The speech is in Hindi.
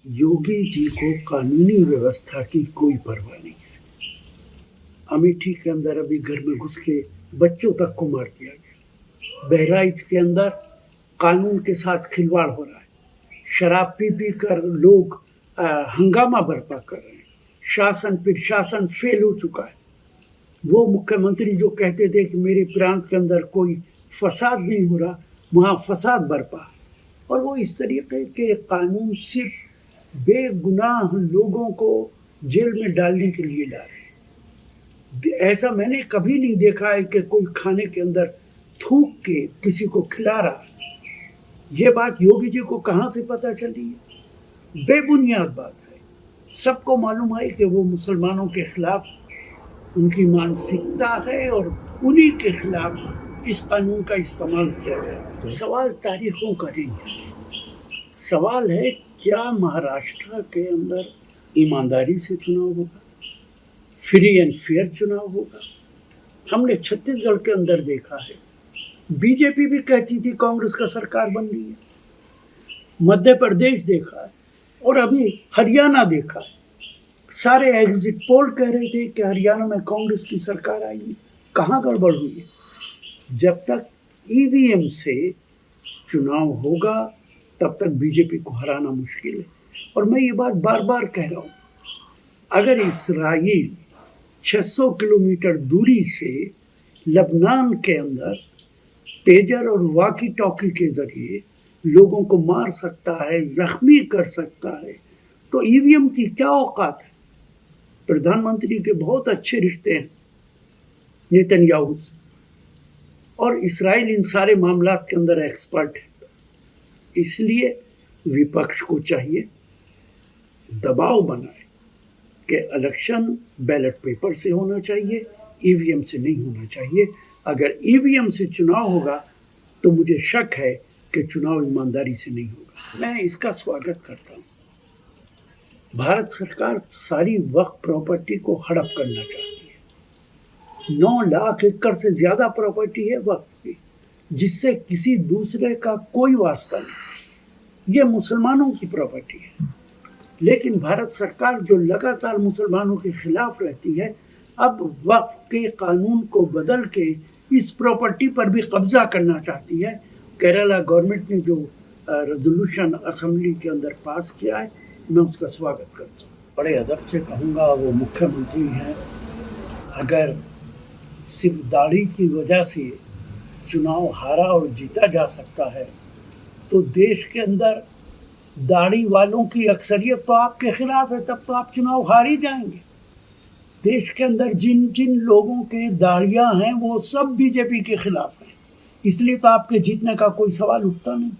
योगी जी को कानूनी व्यवस्था की कोई परवाह नहीं है। अमेठी के अंदर अभी घर में घुस के बच्चों तक को मार दिया गया। बहराइच के अंदर कानून के साथ खिलवाड़ हो रहा है। शराब पी कर लोग हंगामा बर्पा कर रहे हैं। शासन प्रशासन फेल हो चुका है। वो मुख्यमंत्री जो कहते थे कि मेरे प्रांत के अंदर कोई फसाद नहीं हो रहा, वहाँ फसाद बरपा है। और वो इस तरीके के कानून सिर्फ बेगुनाह लोगों को जेल में डालने के लिए ला रहे हैं। ऐसा मैंने कभी नहीं देखा है कि कोई खाने के अंदर थूक के किसी को खिला रहा है। ये बात योगी जी को कहाँ से पता चली है? बेबुनियाद बात है। सबको मालूम है कि वो मुसलमानों के खिलाफ उनकी मानसिकता है और उन्हीं के खिलाफ इस कानून का इस्तेमाल किया जाए। सवाल तारीखों का नहीं है। सवाल है क्या महाराष्ट्र के अंदर ईमानदारी से चुनाव होगा, फ्री एंड फेयर चुनाव होगा? हमने छत्तीसगढ़ के अंदर देखा है, बीजेपी भी कहती थी कांग्रेस का सरकार बन रही है। मध्य प्रदेश देखा है और अभी हरियाणा देखा है। सारे एग्जिट पोल कह रहे थे कि हरियाणा में कांग्रेस की सरकार आएगी। कहाँ गड़बड़ हुई है? जब तक ईवीएम से चुनाव होगा तब तक बीजेपी को हराना मुश्किल है। और मैं ये बात बार बार कह रहा हूँ, अगर इस्राईल 600 किलोमीटर दूरी से लबनान के अंदर पेजर और वाकी टॉकी के जरिए लोगों को मार सकता है, जख्मी कर सकता है, तो ईवीएम की क्या औकात है? प्रधानमंत्री के बहुत अच्छे रिश्ते हैं नेतन्याहू से, और इस्राईल इन सारे मामलात के अंदर एक्सपर्ट है। इसलिए विपक्ष को चाहिए दबाव बनाए कि इलेक्शन बैलेट पेपर से होना चाहिए, ईवीएम से नहीं होना चाहिए। अगर ईवीएम से चुनाव होगा तो मुझे शक है कि चुनाव ईमानदारी से नहीं होगा। मैं इसका स्वागत करता हूँ। भारत सरकार सारी वक्फ प्रॉपर्टी को हड़प करना चाहती है। 9 लाख एकड़ से ज़्यादा प्रॉपर्टी है वक्फ की, जिससे किसी दूसरे का कोई वास्ता नहीं। ये मुसलमानों की प्रॉपर्टी है। लेकिन भारत सरकार जो लगातार मुसलमानों के खिलाफ रहती है, अब वक्फ के कानून को बदल के इस प्रॉपर्टी पर भी कब्जा करना चाहती है। केरला गवर्नमेंट ने जो रेजोल्यूशन असेंबली के अंदर पास किया है, मैं उसका स्वागत करता हूँ। बड़े अदब से कहूँगा, वो मुख्यमंत्री हैं। अगर सिर्फ दाढ़ी की वजह से चुनाव हारा और जीता जा सकता है, तो देश के अंदर दाढ़ी वालों की अक्सरियत तो आपके खिलाफ है, तब तो आप चुनाव हार ही जाएंगे। देश के अंदर जिन जिन लोगों के दाढ़ियाँ हैं वो सब बीजेपी के खिलाफ हैं, इसलिए तो आपके जीतने का कोई सवाल उठता नहीं।